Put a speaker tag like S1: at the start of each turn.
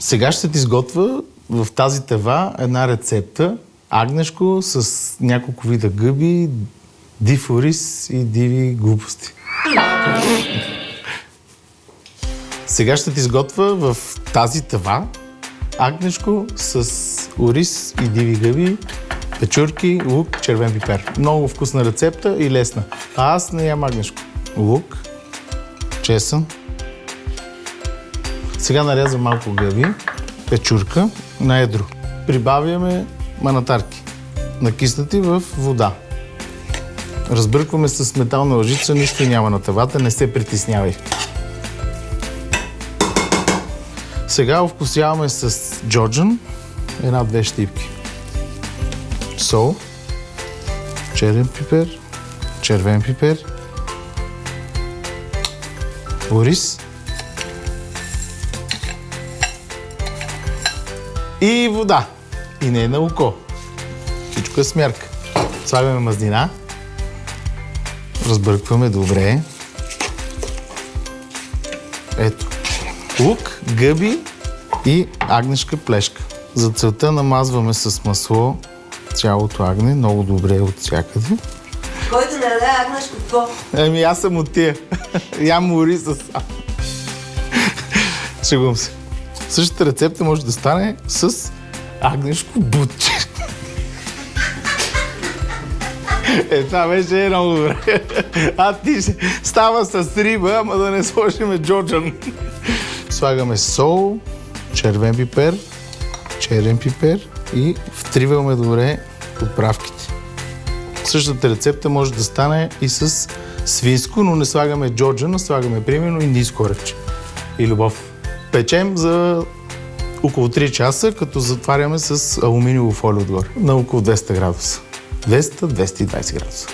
S1: Сега ще ти изготвя в тази тева една рецепта. Агнешко с няколко вида гъби, див ориз и диви глупости. Сега ще ти изготвя в тази тева агнешко с ориз и диви гъби, печурки, лук, червен пипер. Много вкусна рецепта и лесна. А аз не ям агнешко. Лук, чесън. Сега нарязвам малко гъби, печурка на едро. Прибавяме манатарки, накиснати в вода. Разбъркваме с метална лъжица, нищо няма на тавата, не се притеснявай. Сега овкусяваме с джоджан, една-две щипки. Сол, черен пипер, червен пипер, ориз и вода. И не е на око. Всичко е смярка. Слагаме мазнина. Разбъркваме добре. Ето. Лук, гъби и агнешка плешка. За целта намазваме с масло цялото агне, много добре от всякъде.
S2: Който не даде агнешко, какво?
S1: Еми, аз съм от тия. Ям ориз с... Шегувам се. Същата рецепта може да стане с агнешко бутче. Това беше много добре. А ти ще става с риба, ама да не сложиме джоджан. Слагаме сол, червен пипер, черен пипер и втриваме добре подправките. Същата рецепта може да стане и с свинско, но не слагаме джоджан, а слагаме примерно индийско орехче и любов. Печем за около 3 часа, като затваряме с алуминиево фолио отгоре на около 200 градуса. 200-220 градуса.